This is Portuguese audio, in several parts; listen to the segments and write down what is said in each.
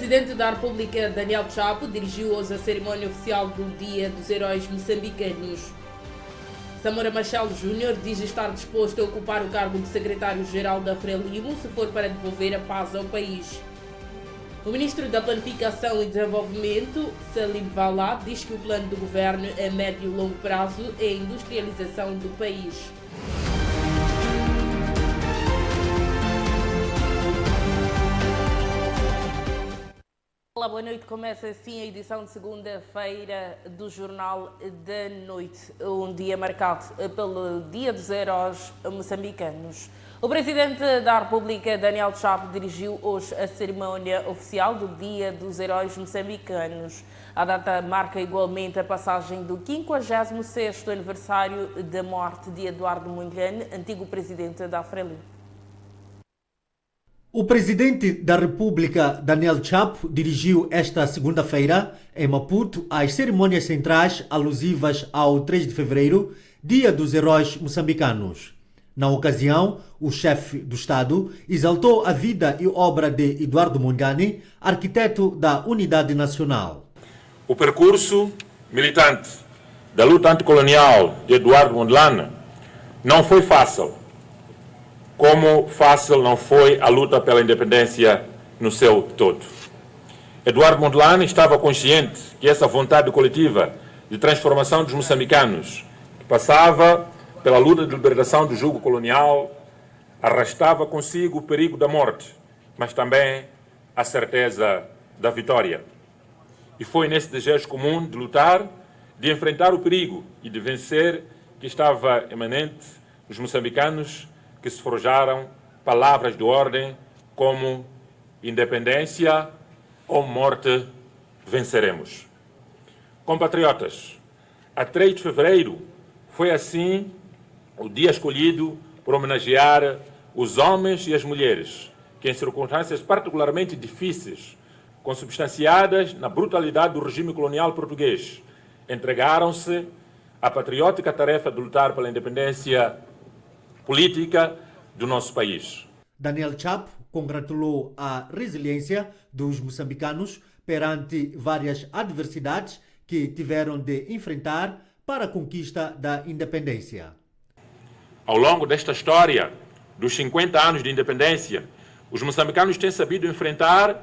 Presidente da República, Daniel Chapo, dirigiu hoje a cerimônia oficial do Dia dos Heróis Moçambicanos. Samora Machel Júnior diz estar disposto a ocupar o cargo de secretário-geral da Frelimo se for para devolver a paz ao país. O ministro da Planificação e Desenvolvimento, Salim Valad, diz que o plano do governo a médio e longo prazo é a industrialização do país. Olá, boa noite. Começa assim a edição de segunda-feira do Jornal da Noite, um dia marcado pelo Dia dos Heróis Moçambicanos. O Presidente da República, Daniel Chapo, dirigiu hoje a cerimónia oficial do Dia dos Heróis Moçambicanos. A data marca igualmente a passagem do 56º aniversário da morte de Eduardo Mondlane, antigo Presidente da Frelimo. O Presidente da República, Daniel Chapo, dirigiu esta segunda-feira, em Maputo, as cerimônias centrais alusivas ao 3 de fevereiro, Dia dos Heróis Moçambicanos. Na ocasião, o chefe do Estado exaltou a vida e obra de Eduardo Mondlane, arquiteto da Unidade Nacional. O percurso militante da luta anticolonial de Eduardo Mondlane não foi fácil, como fácil não foi a luta pela independência no seu todo. Eduardo Mondlane estava consciente que essa vontade coletiva de transformação dos moçambicanos, que passava pela luta de libertação do jugo colonial, arrastava consigo o perigo da morte, mas também a certeza da vitória. E foi nesse desejo comum de lutar, de enfrentar o perigo e de vencer que estava emanente os moçambicanos que se forjaram palavras de ordem como independência ou morte, venceremos. Compatriotas, a 3 de fevereiro foi assim o dia escolhido para homenagear os homens e as mulheres que, em circunstâncias particularmente difíceis, consubstanciadas na brutalidade do regime colonial português, entregaram-se à patriótica tarefa de lutar pela independência política do nosso país. Daniel Chapo congratulou a resiliência dos moçambicanos perante várias adversidades que tiveram de enfrentar para a conquista da independência. Ao longo desta história dos 50 anos de independência, os moçambicanos têm sabido enfrentar,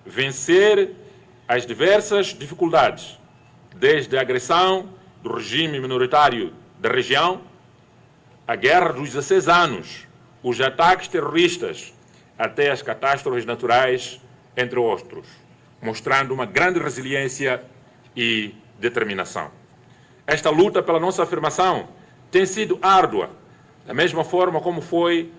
vencer as diversas dificuldades, desde a agressão do regime minoritário da região, a guerra dos 16 anos, os ataques terroristas, até as catástrofes naturais, entre outros, mostrando uma grande resiliência e determinação. Esta luta pela nossa afirmação tem sido árdua, da mesma forma como foi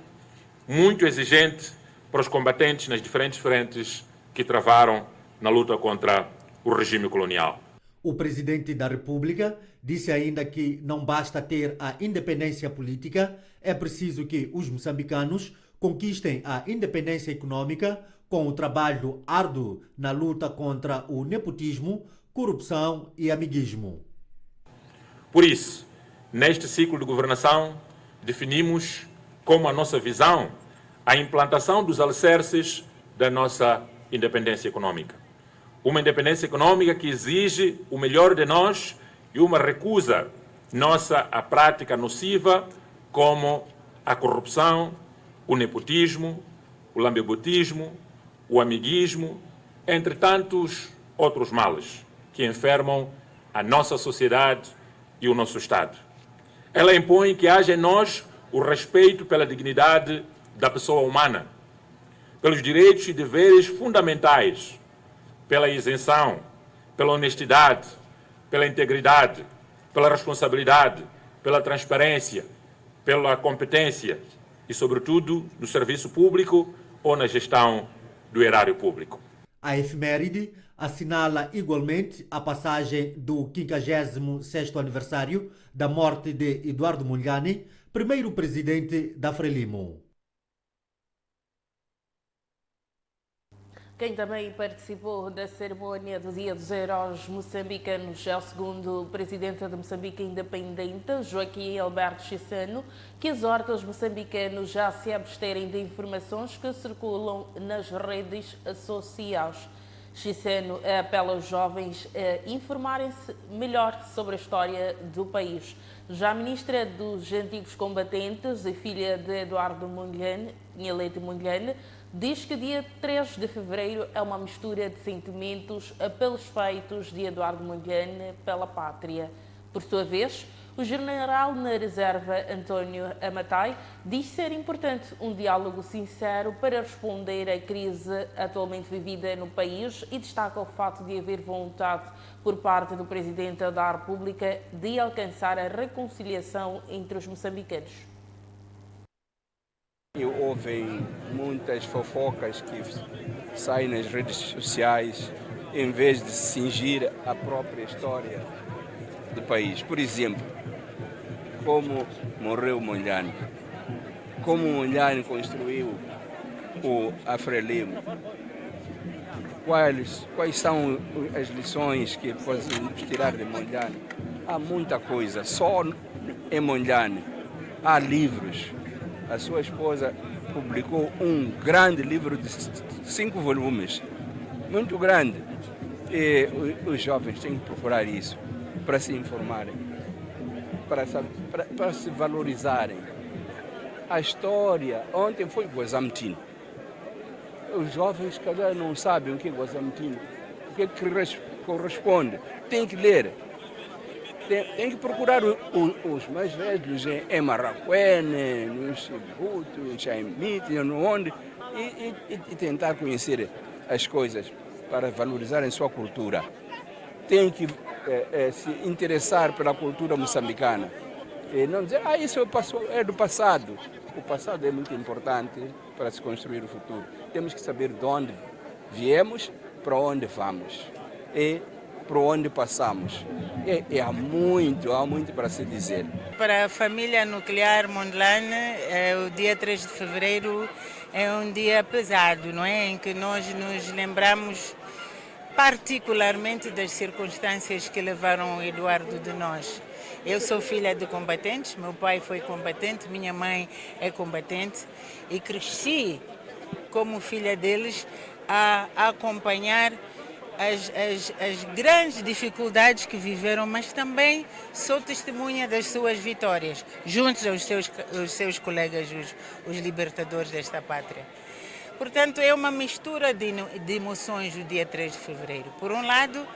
muito exigente para os combatentes nas diferentes frentes que travaram na luta contra o regime colonial. O Presidente da República disse ainda que não basta ter a independência política, é preciso que os moçambicanos conquistem a independência econômica com o trabalho árduo na luta contra o nepotismo, corrupção e amiguismo. Por isso, neste ciclo de governação, definimos como a nossa visão a implantação dos alicerces da nossa independência econômica. Uma independência econômica que exige o melhor de nós e uma recusa nossa à prática nociva como a corrupção, o nepotismo, o lambebutismo, o amiguismo, entre tantos outros males que enfermam a nossa sociedade e o nosso Estado. Ela impõe que haja em nós o respeito pela dignidade da pessoa humana, pelos direitos e deveres fundamentais, pela isenção, pela honestidade, pela integridade, pela responsabilidade, pela transparência, pela competência e, sobretudo, no serviço público ou na gestão do erário público. A efeméride assinala igualmente a passagem do 56º aniversário da morte de Eduardo Mondlane, primeiro presidente da Frelimo. Quem também participou da cerimónia do Dia dos Heróis Moçambicanos é o segundo presidente de Moçambique Independente, Joaquim Alberto Chissano, que exorta os moçambicanos a se absterem de informações que circulam nas redes sociais. Chissano apela aos jovens a informarem-se melhor sobre a história do país. Já a ministra dos Antigos Combatentes e filha de Eduardo Mondlane, Nhalete Mondlane, diz que dia 3 de fevereiro é uma mistura de sentimentos pelos feitos de Eduardo Mondlane pela pátria. Por sua vez, o general na reserva António Amatai diz ser importante um diálogo sincero para responder à crise atualmente vivida no país e destaca o fato de haver vontade por parte do Presidente da República de alcançar a reconciliação entre os moçambicanos. Houve muitas fofocas que saem nas redes sociais em vez de cingir a própria história do país. Por exemplo, como morreu Mondlane, como Mondlane construiu o Afrelimo, quais são as lições que podemos tirar de Mondlane. Há muita coisa, só em Mondlane há livros. A sua esposa publicou um grande livro de 5 volumes, muito grande. E os jovens têm que procurar isso para se informarem, para se valorizarem. A história, ontem foi Guazamtine. Os jovens, calhar, não sabem o que é Guazamtine, o que corresponde. Tem que ler. Tem que procurar os mais velhos em Marraquene, no Chibuto, em Chaimite, onde, e tentar conhecer as coisas para valorizarem sua cultura. Tem que se interessar pela cultura moçambicana. E não dizer, isso é do passado. O passado é muito importante para se construir o futuro. Temos que saber de onde viemos, para onde vamos. E por onde passamos. Há muito para se dizer. Para a família nuclear Mondlane, o dia 3 de fevereiro é um dia pesado, não é? Em que nós nos lembramos particularmente das circunstâncias que levaram o Eduardo de nós. Eu sou filha de combatentes, meu pai foi combatente, minha mãe é combatente e cresci como filha deles a acompanhar as grandes dificuldades que viveram, mas também sou testemunha das suas vitórias, juntos aos seus colegas, os libertadores desta pátria. Portanto, é uma mistura de emoções o dia 3 de fevereiro. Por um lado,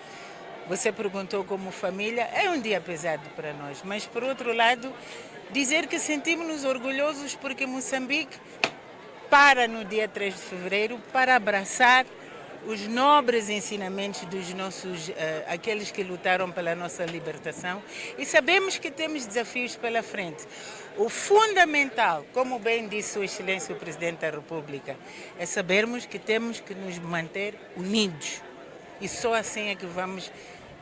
você perguntou como família, é um dia pesado para nós, mas por outro lado, dizer que sentimos-nos orgulhosos porque Moçambique para no dia 3 de fevereiro para abraçar os nobres ensinamentos dos nossos, aqueles que lutaram pela nossa libertação, e sabemos que temos desafios pela frente. O fundamental, como bem disse Sua Excelência o Presidente da República, é sabermos que temos que nos manter unidos e só assim é que vamos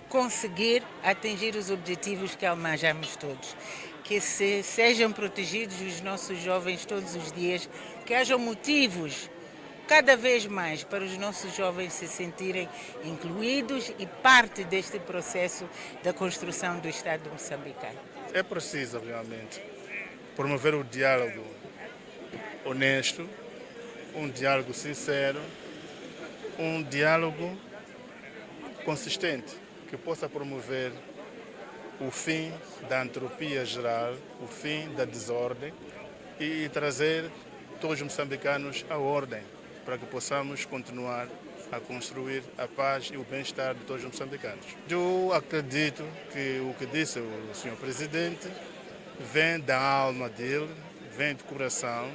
conseguir atingir os objetivos que almejamos todos. Que sejam protegidos os nossos jovens todos os dias, que hajam motivos cada vez mais para os nossos jovens se sentirem incluídos e parte deste processo da construção do Estado moçambicano. É preciso, realmente, promover o diálogo honesto, um diálogo sincero, um diálogo consistente, que possa promover o fim da entropia geral, o fim da desordem e trazer todos os moçambicanos à ordem, para que possamos continuar a construir a paz e o bem-estar de todos os moçambicanos. Eu acredito que o que disse o Sr. Presidente vem da alma dele, vem do coração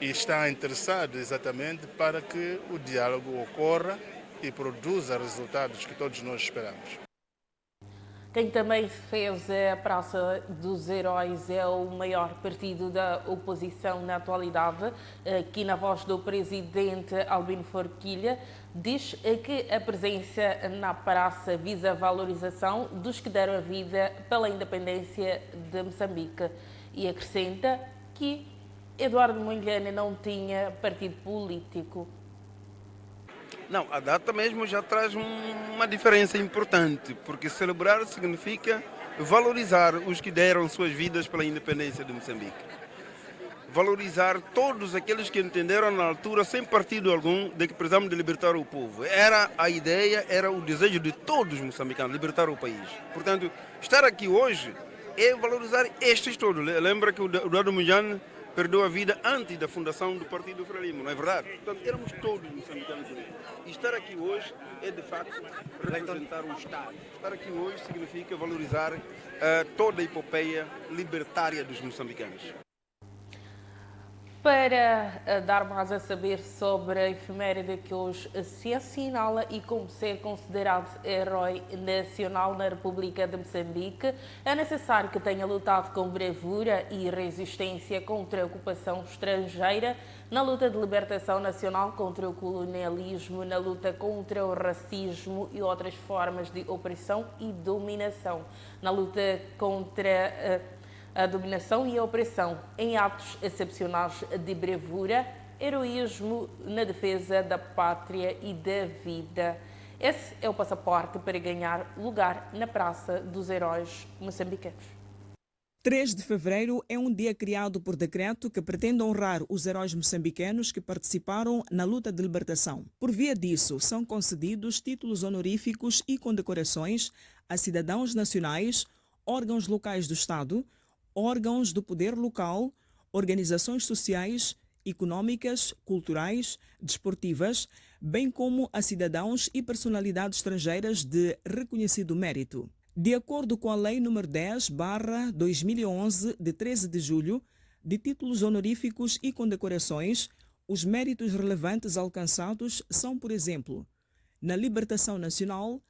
e está interessado exatamente para que o diálogo ocorra e produza resultados que todos nós esperamos. Quem também fez a Praça dos Heróis é o maior partido da oposição na atualidade, que na voz do presidente Albino Forquilha diz que a presença na praça visa a valorização dos que deram a vida pela independência de Moçambique e acrescenta que Eduardo Mondlane não tinha partido político. Não, a data mesmo já traz uma diferença importante, porque celebrar significa valorizar os que deram suas vidas pela independência de Moçambique. Valorizar todos aqueles que entenderam na altura, sem partido algum, de que precisamos de libertar o povo. Era a ideia, era o desejo de todos os moçambicanos, libertar o país. Portanto, estar aqui hoje é valorizar estes todos. Lembra que o Eduardo Mondlane perdeu a vida antes da fundação do Partido Frelimo, não é verdade? Portanto, éramos todos moçambicanos unidos. E estar aqui hoje é, de facto, representar o Estado. Estar aqui hoje significa valorizar toda a epopeia libertária dos moçambicanos. Para dar mais a saber sobre a efeméride que hoje se assinala e como ser considerado herói nacional na República de Moçambique, é necessário que tenha lutado com bravura e resistência contra a ocupação estrangeira, na luta de libertação nacional contra o colonialismo, na luta contra o racismo e outras formas de opressão e dominação, na luta contra a dominação e a opressão, em atos excepcionais de bravura, heroísmo na defesa da pátria e da vida. Esse é o passaporte para ganhar lugar na Praça dos Heróis Moçambicanos. 3 de fevereiro é um dia criado por decreto que pretende honrar os heróis moçambicanos que participaram na luta de libertação. Por via disso, são concedidos títulos honoríficos e condecorações a cidadãos nacionais, órgãos locais do Estado, órgãos do poder local, organizações sociais, econômicas, culturais, desportivas, bem como a cidadãos e personalidades estrangeiras de reconhecido mérito. De acordo com a Lei nº 10/2011, de 13 de julho, de títulos honoríficos e condecorações, os méritos relevantes alcançados são, por exemplo, na libertação nacional,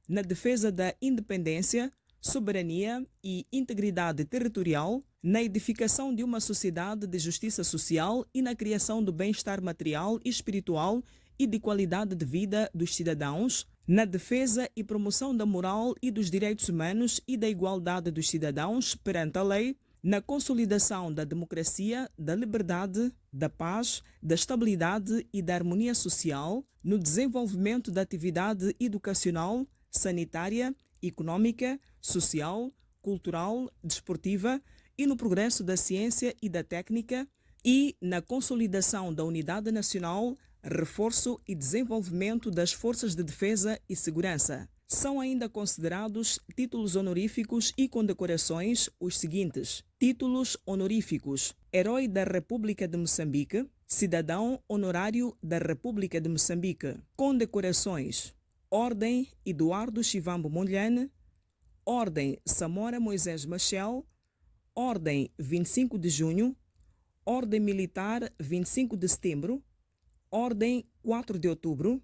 na defesa da independência, soberania e integridade territorial, na edificação de uma sociedade de justiça social e na criação do bem-estar material e espiritual e de qualidade de vida dos cidadãos, na defesa e promoção da moral e dos direitos humanos e da igualdade dos cidadãos perante a lei, na consolidação da democracia, da liberdade, da paz, da estabilidade e da harmonia social, no desenvolvimento da atividade educacional, sanitária, econômica, social, cultural, desportiva e no progresso da ciência e da técnica e na consolidação da unidade nacional, reforço e desenvolvimento das forças de defesa e segurança. São ainda considerados títulos honoríficos e condecorações os seguintes: títulos honoríficos: Herói da República de Moçambique, Cidadão Honorário da República de Moçambique. Condecorações: Ordem Eduardo Chivambo Mondlane, Ordem Samora Moisés Machel, Ordem 25 de junho, Ordem Militar 25 de setembro, Ordem 4 de outubro,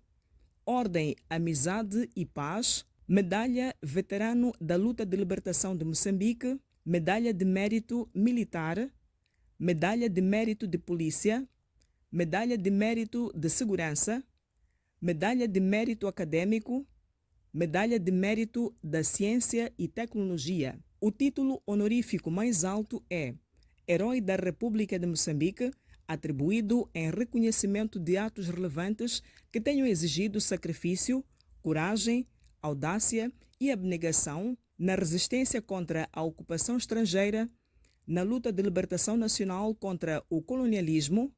Ordem Amizade e Paz, Medalha Veterano da Luta de Libertação de Moçambique, Medalha de Mérito Militar, Medalha de Mérito de Polícia, Medalha de Mérito de Segurança, Medalha de Mérito Acadêmico, Medalha de Mérito da Ciência e Tecnologia. O título honorífico mais alto é Herói da República de Moçambique, atribuído em reconhecimento de atos relevantes que tenham exigido sacrifício, coragem, audácia e abnegação na resistência contra a ocupação estrangeira, na luta de libertação nacional contra o colonialismo,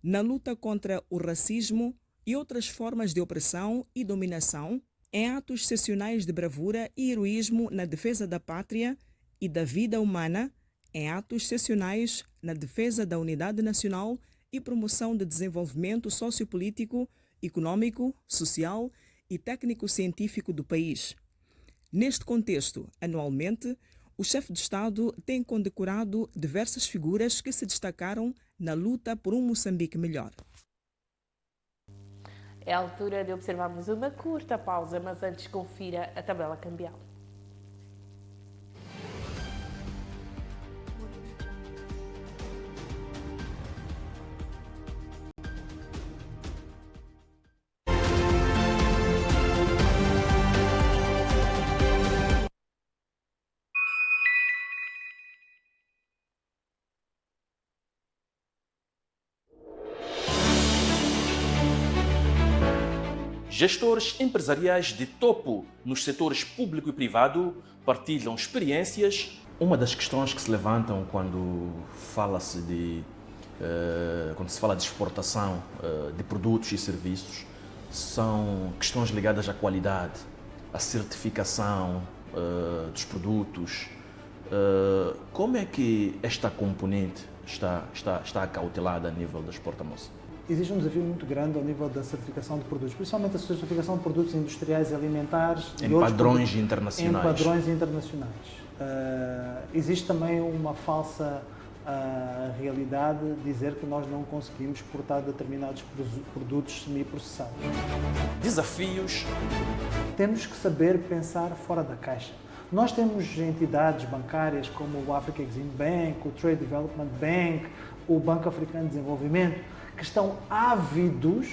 na luta contra o racismo e outras formas de opressão e dominação, em atos excepcionais de bravura e heroísmo na defesa da pátria e da vida humana, em atos excepcionais na defesa da unidade nacional e promoção do desenvolvimento sociopolítico, econômico, social e técnico-científico do país. Neste contexto, anualmente, o chefe de Estado tem condecorado diversas figuras que se destacaram na luta por um Moçambique melhor. É a altura de observarmos uma curta pausa, mas antes confira a tabela cambial. Gestores empresariais de topo nos setores público e privado partilham experiências. Uma das questões que se levantam quando se fala de exportação de produtos e serviços são questões ligadas à qualidade, à certificação dos produtos. Como é que esta componente está acautelada a nível da exportação? Existe um desafio muito grande ao nível da certificação de produtos, principalmente a certificação de produtos industriais e alimentares. Em padrões internacionais. Em padrões internacionais. Existe também uma falsa realidade de dizer que nós não conseguimos exportar determinados produtos semi-processados. Desafios. Temos que saber pensar fora da caixa. Nós temos entidades bancárias como o Africa Exim Bank, o Trade Development Bank, o Banco Africano de Desenvolvimento, que estão ávidos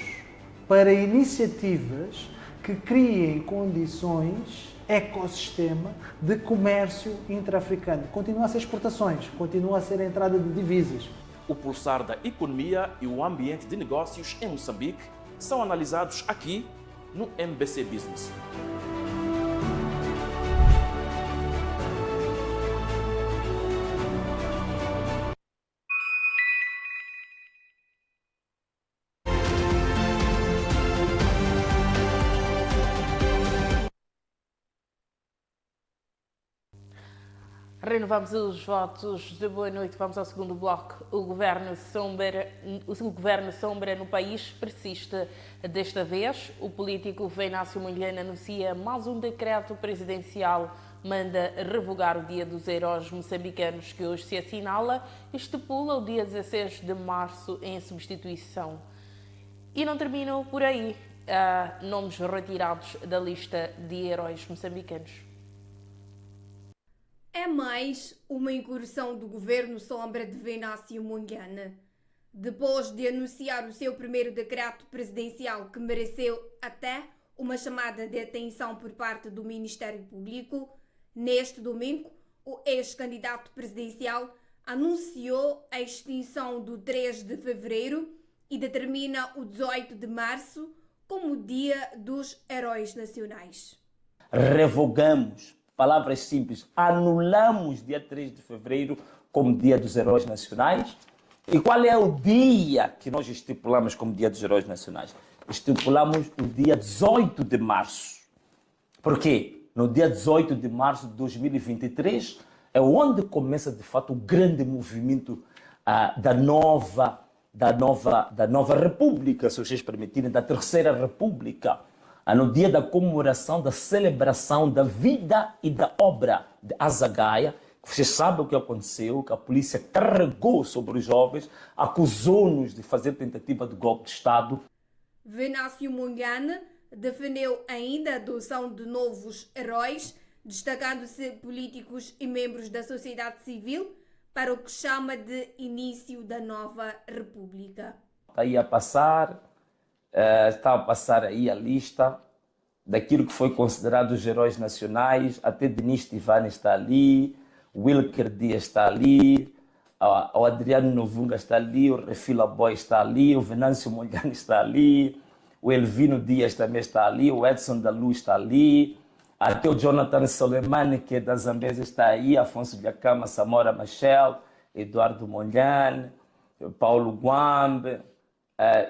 para iniciativas que criem condições, ecossistema de comércio intra-africano. Continua a ser exportações, continua a ser a entrada de divisas. O pulsar da economia e o ambiente de negócios em Moçambique são analisados aqui no MBC Business. Renovamos os votos de boa noite. Vamos ao segundo bloco. O governo sombra no país persiste desta vez. O político Venâncio Mondlane anuncia mais um decreto presidencial, manda revogar o Dia dos Heróis Moçambicanos, que hoje se assinala, e estipula o dia 16 de março em substituição. E não terminam por aí. Nomes retirados da lista de heróis moçambicanos. É mais uma incursão do governo sombra de Venâncio Mondlane. Depois de anunciar o seu primeiro decreto presidencial, que mereceu até uma chamada de atenção por parte do Ministério Público, neste domingo, o ex-candidato presidencial anunciou a extinção do 3 de fevereiro e determina o 18 de março como o Dia dos Heróis Nacionais. Revogamos, palavras simples, anulamos dia 3 de fevereiro como Dia dos Heróis Nacionais. E qual é o dia que nós estipulamos como Dia dos Heróis Nacionais? Estipulamos o dia 18 de março. Por quê? No dia 18 de março de 2023 é onde começa de fato o grande movimento da nova República, se vocês permitirem, da Terceira República. No dia da comemoração, da celebração da vida e da obra de Azagaia. Vocês sabem o que aconteceu, que a polícia carregou sobre os jovens, acusou-nos de fazer tentativa de golpe de Estado. Venâncio Mondlane defendeu ainda a adoção de novos heróis, destacando-se políticos e membros da sociedade civil para o que chama de início da nova república. Está a passar aí a lista daquilo que foi considerado os heróis nacionais, até Denis Tivani está ali, Wilker Dias está ali, o Adriano Novunga está ali, o Refila Boy está ali, o Venâncio Mondlane está ali, o Elvino Dias também está ali, o Edson da Luz está ali, até o Jonathan Soleimani, que é da Zambésia, está aí, Afonso Biacama, Samora Machel, Eduardo Mondlane, Paulo Guambe,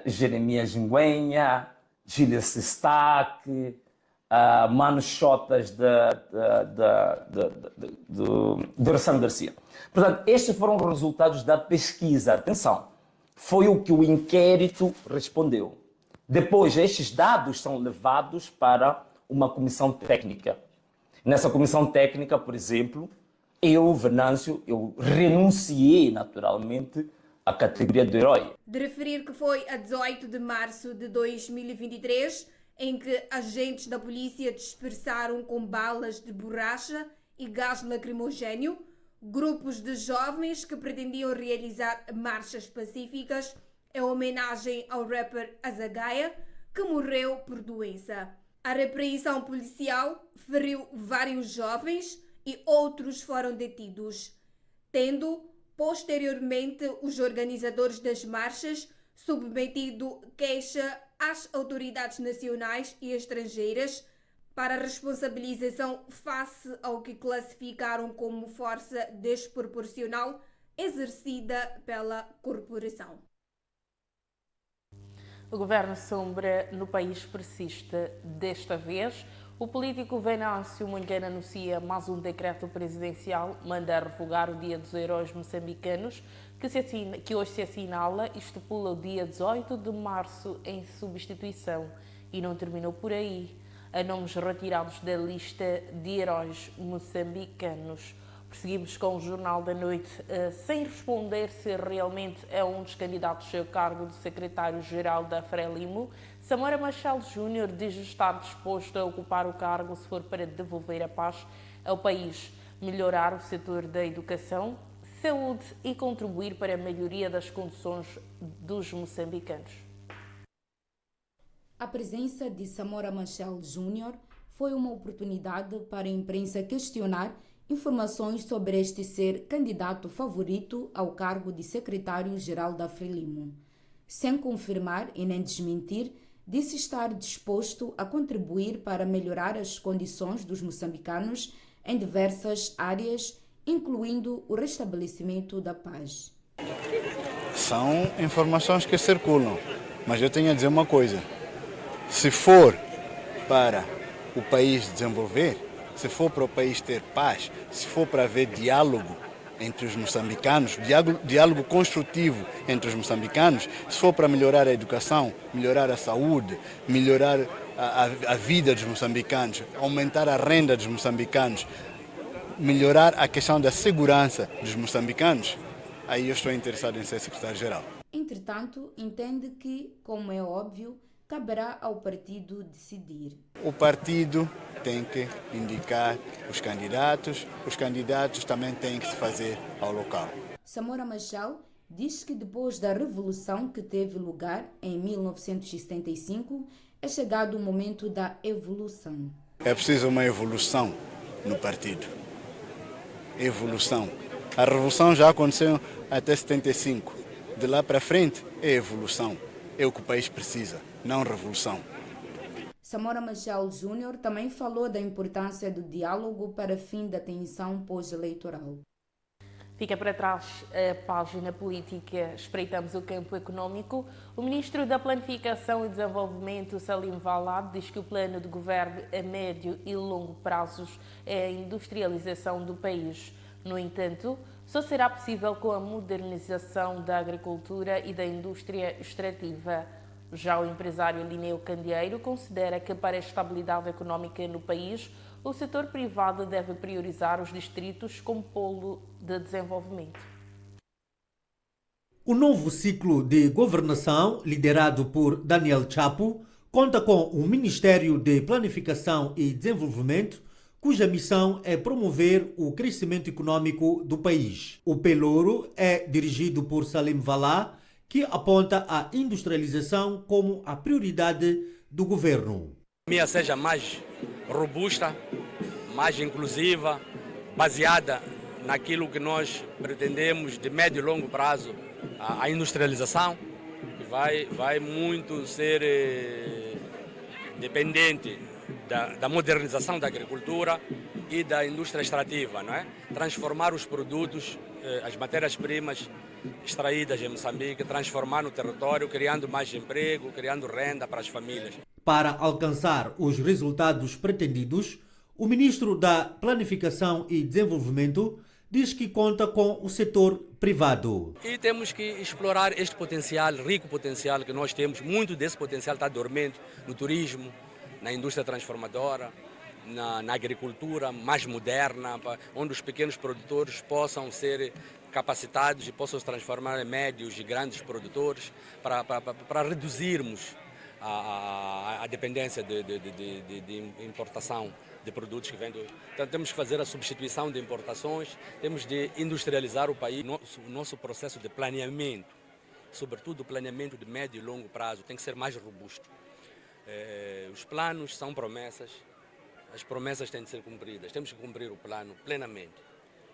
Jeremias Nguenha, Gília Sistaque, Mano Chotas de Oração Garcia. Portanto, estes foram os resultados da pesquisa. Atenção, foi o que o inquérito respondeu. Depois, estes dados são levados para uma comissão técnica. Nessa comissão técnica, por exemplo, Venâncio, renunciei naturalmente à categoria de herói. De referir que foi a 18 de março de 2023 em que agentes da polícia dispersaram com balas de borracha e gás lacrimogéneo grupos de jovens que pretendiam realizar marchas pacíficas em homenagem ao rapper Azagaia, que morreu por doença. A repreensão policial feriu vários jovens e outros foram detidos, tendo posteriormente os organizadores das marchas submetido queixa às autoridades nacionais e estrangeiras para responsabilização face ao que classificaram como força desproporcional exercida pela corporação. O governo sombra no país persiste. Desta vez, o político Venâncio Mondlane anuncia mais um decreto presidencial, manda revogar o Dia dos Heróis Moçambicanos, que hoje se assinala e estipula o dia 18 de março em substituição. E não terminou por aí. Há nomes retirados da lista de heróis moçambicanos. Prosseguimos com o Jornal da Noite, sem responder se realmente é um dos candidatos ao cargo de secretário-geral da Frelimo. Samora Machel Júnior diz estar disposto a ocupar o cargo se for para devolver a paz ao país, melhorar o setor da educação, saúde e contribuir para a melhoria das condições dos moçambicanos. A presença de Samora Machel Júnior foi uma oportunidade para a imprensa questionar informações sobre este ser candidato favorito ao cargo de secretário-geral da Frelimo. Sem confirmar e nem desmentir, disse estar disposto a contribuir para melhorar as condições dos moçambicanos em diversas áreas, incluindo o restabelecimento da paz. São informações que circulam, mas eu tenho a dizer uma coisa. Se for para o país desenvolver, se for para o país ter paz, se for para haver diálogo entre os moçambicanos, diálogo construtivo entre os moçambicanos, se for para melhorar a educação, melhorar a saúde, melhorar a vida dos moçambicanos, aumentar a renda dos moçambicanos, melhorar a questão da segurança dos moçambicanos, aí eu estou interessado em ser secretário-geral. Entretanto, entende que, como é óbvio, caberá ao partido decidir. O partido tem que indicar os candidatos também têm que se fazer ao local. Samora Machel diz que depois da revolução que teve lugar em 1975, é chegado o momento da evolução. É preciso uma evolução no partido. Evolução. A revolução já aconteceu até 75. De lá para frente é evolução. É o que o país precisa, não revolução. Samora Machel Júnior também falou da importância do diálogo para fim da tensão pós-eleitoral. Fica para trás a página política, espreitamos o campo econômico. O ministro da Planificação e Desenvolvimento, Salim Valad, diz que o plano de governo a médio e longo prazos é a industrialização do país. No entanto, só será possível com a modernização da agricultura e da indústria extrativa. Já o empresário Lineu Candeeiro considera que para a estabilidade econômica no país, o setor privado deve priorizar os distritos como polo de desenvolvimento. O novo ciclo de governação, liderado por Daniel Chapo, conta com um Ministério de Planificação e Desenvolvimento, cuja missão é promover o crescimento econômico do país. O Pelouro é dirigido por Salim Valad, que aponta a industrialização como a prioridade do governo. A economia seja mais robusta, mais inclusiva, baseada naquilo que nós pretendemos de médio e longo prazo, a industrialização, que vai muito ser dependente da modernização da agricultura e da indústria extrativa, não é? Transformar os produtos, as matérias-primas extraídas em Moçambique, transformar no território, criando mais emprego, criando renda para as famílias. Para alcançar os resultados pretendidos, o ministro da Planificação e Desenvolvimento diz que conta com o setor privado. E temos que explorar este potencial, rico potencial que nós temos. Muito desse potencial está dormente no turismo, na indústria transformadora, na agricultura mais moderna, onde os pequenos produtores possam ser capacitados e possam se transformar em médios e grandes produtores para reduzirmos a dependência de importação de produtos que vêm do... Então temos que fazer a substituição de importações, temos de industrializar o país. O nosso processo de planeamento, sobretudo o planeamento de médio e longo prazo, tem que ser mais robusto. Os planos são promessas, as promessas têm de ser cumpridas, temos que cumprir o plano plenamente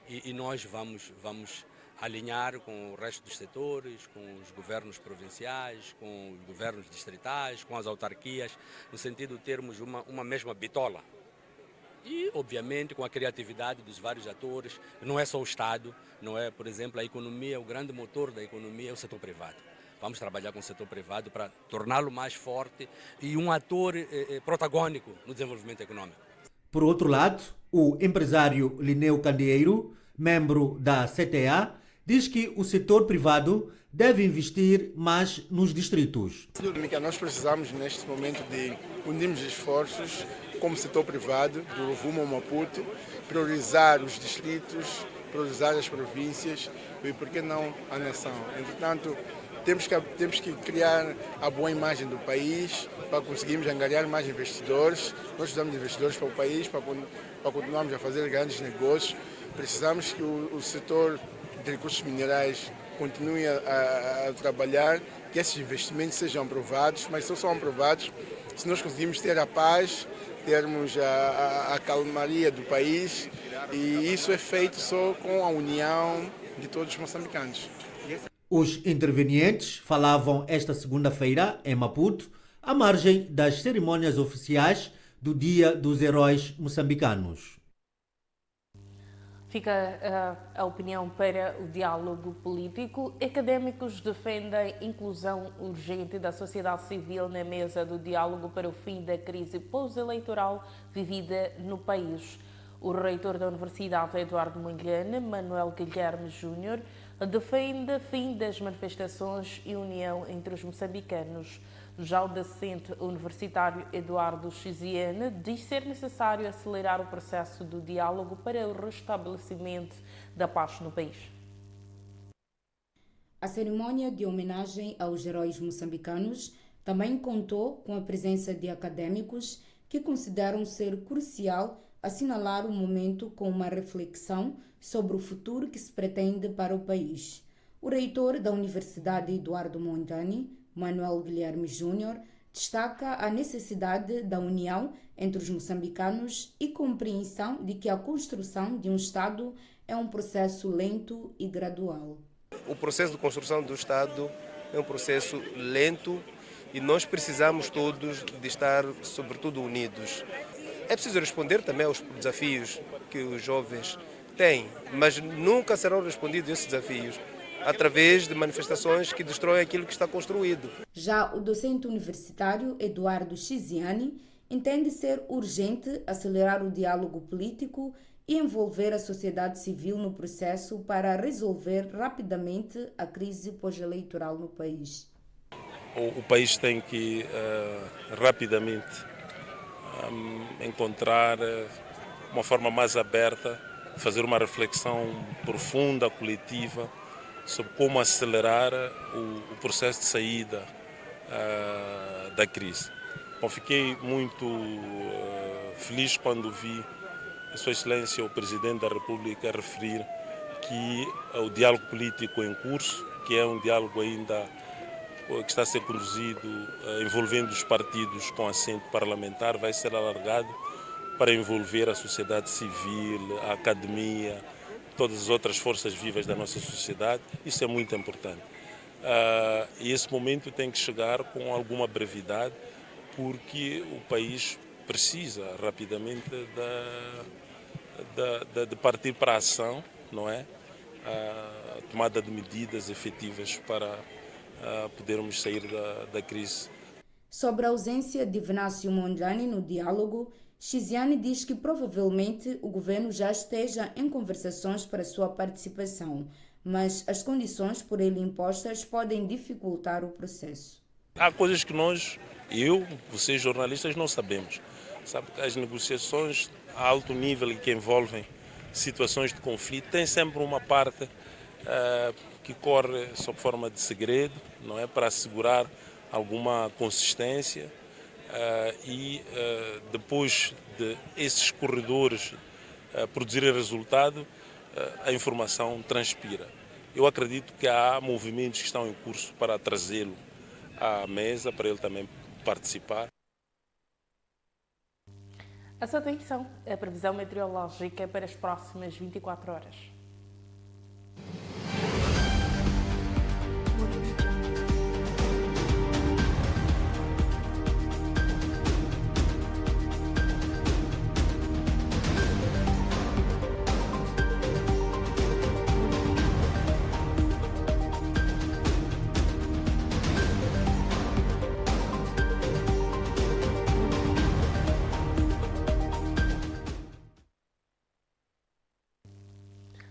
e nós vamos alinhar com o resto dos setores, com os governos provinciais, com os governos distritais, com as autarquias, no sentido de termos uma mesma bitola. E, obviamente, com a criatividade dos vários atores, não é só o Estado, não é, por exemplo, a economia, o grande motor da economia é o setor privado. Vamos trabalhar com o setor privado para torná-lo mais forte e um ator protagônico no desenvolvimento econômico. Por outro lado, o empresário Lineu Candeeiro, membro da CTA, diz que o setor privado deve investir mais nos distritos. Nós precisamos, neste momento, de unirmos esforços como setor privado, do Rovuma ao Maputo, priorizar os distritos, priorizar as províncias e, por que não, a nação. Entretanto, temos que criar a boa imagem do país para conseguirmos angariar mais investidores. Nós precisamos de investidores para o país, para continuarmos a fazer grandes negócios. Precisamos que o setor de recursos minerais continue a trabalhar, que esses investimentos sejam aprovados, mas só são aprovados se nós conseguirmos ter a paz, termos a calmaria do país, e isso é feito só com a união de todos os moçambicanos. Os intervenientes falavam esta segunda-feira em Maputo, à margem das cerimônias oficiais do Dia dos Heróis Moçambicanos. Fica a opinião para o diálogo político. Académicos defendem inclusão urgente da sociedade civil na mesa do diálogo para o fim da crise pós-eleitoral vivida no país. O reitor da Universidade, Eduardo Mondlane, Manuel Guilherme Júnior, defende fim das manifestações e união entre os moçambicanos. Já o docente universitário Eduardo Chiziane diz ser necessário acelerar o processo do diálogo para o restabelecimento da paz no país. A cerimônia de homenagem aos heróis moçambicanos também contou com a presença de académicos que consideram ser crucial assinalar o momento com uma reflexão sobre o futuro que se pretende para o país. O reitor da Universidade Eduardo Mondlane, Manuel Guilherme Júnior, destaca a necessidade da união entre os moçambicanos e compreensão de que a construção de um Estado é um processo lento e gradual. O processo de construção do Estado é um processo lento e nós precisamos todos de estar, sobretudo, unidos. É preciso responder também aos desafios que os jovens têm, mas nunca serão respondidos esses desafios através de manifestações que destroem aquilo que está construído. Já o docente universitário Eduardo Chiziane entende ser urgente acelerar o diálogo político e envolver a sociedade civil no processo para resolver rapidamente a crise pós-eleitoral no país. O país tem que rapidamente encontrar uma forma mais aberta, fazer uma reflexão profunda, coletiva, sobre como acelerar o processo de saída da crise. Bom, fiquei muito feliz quando vi a Sua Excelência, o Presidente da República, referir que o diálogo político em curso, que é um diálogo ainda que está a ser conduzido envolvendo os partidos com assento parlamentar, vai ser alargado para envolver a sociedade civil, a academia, todas as outras forças vivas da nossa sociedade. Isso é muito importante. E esse momento tem que chegar com alguma brevidade, porque o país precisa rapidamente de partir para a ação, não é? A tomada de medidas efetivas para podermos sair da crise. Sobre a ausência de Venâncio Mondlane no diálogo, Chiziane diz que provavelmente o governo já esteja em conversações para sua participação, mas as condições por ele impostas podem dificultar o processo. Há coisas que vocês jornalistas, não sabemos. Sabe que as negociações a alto nível e que envolvem situações de conflito têm sempre uma parte que corre sob forma de segredo, não é, para assegurar alguma consistência. Depois de esses corredores produzirem resultado, a informação transpira. Eu acredito que há movimentos que estão em curso para trazê-lo à mesa, para ele também participar. Essa atenção, a previsão meteorológica para as próximas 24 horas.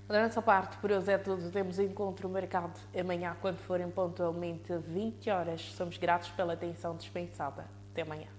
Da nossa parte, por hoje é tudo. Temos encontro marcado amanhã, quando forem pontualmente 20 horas. Somos gratos pela atenção dispensada. Até amanhã.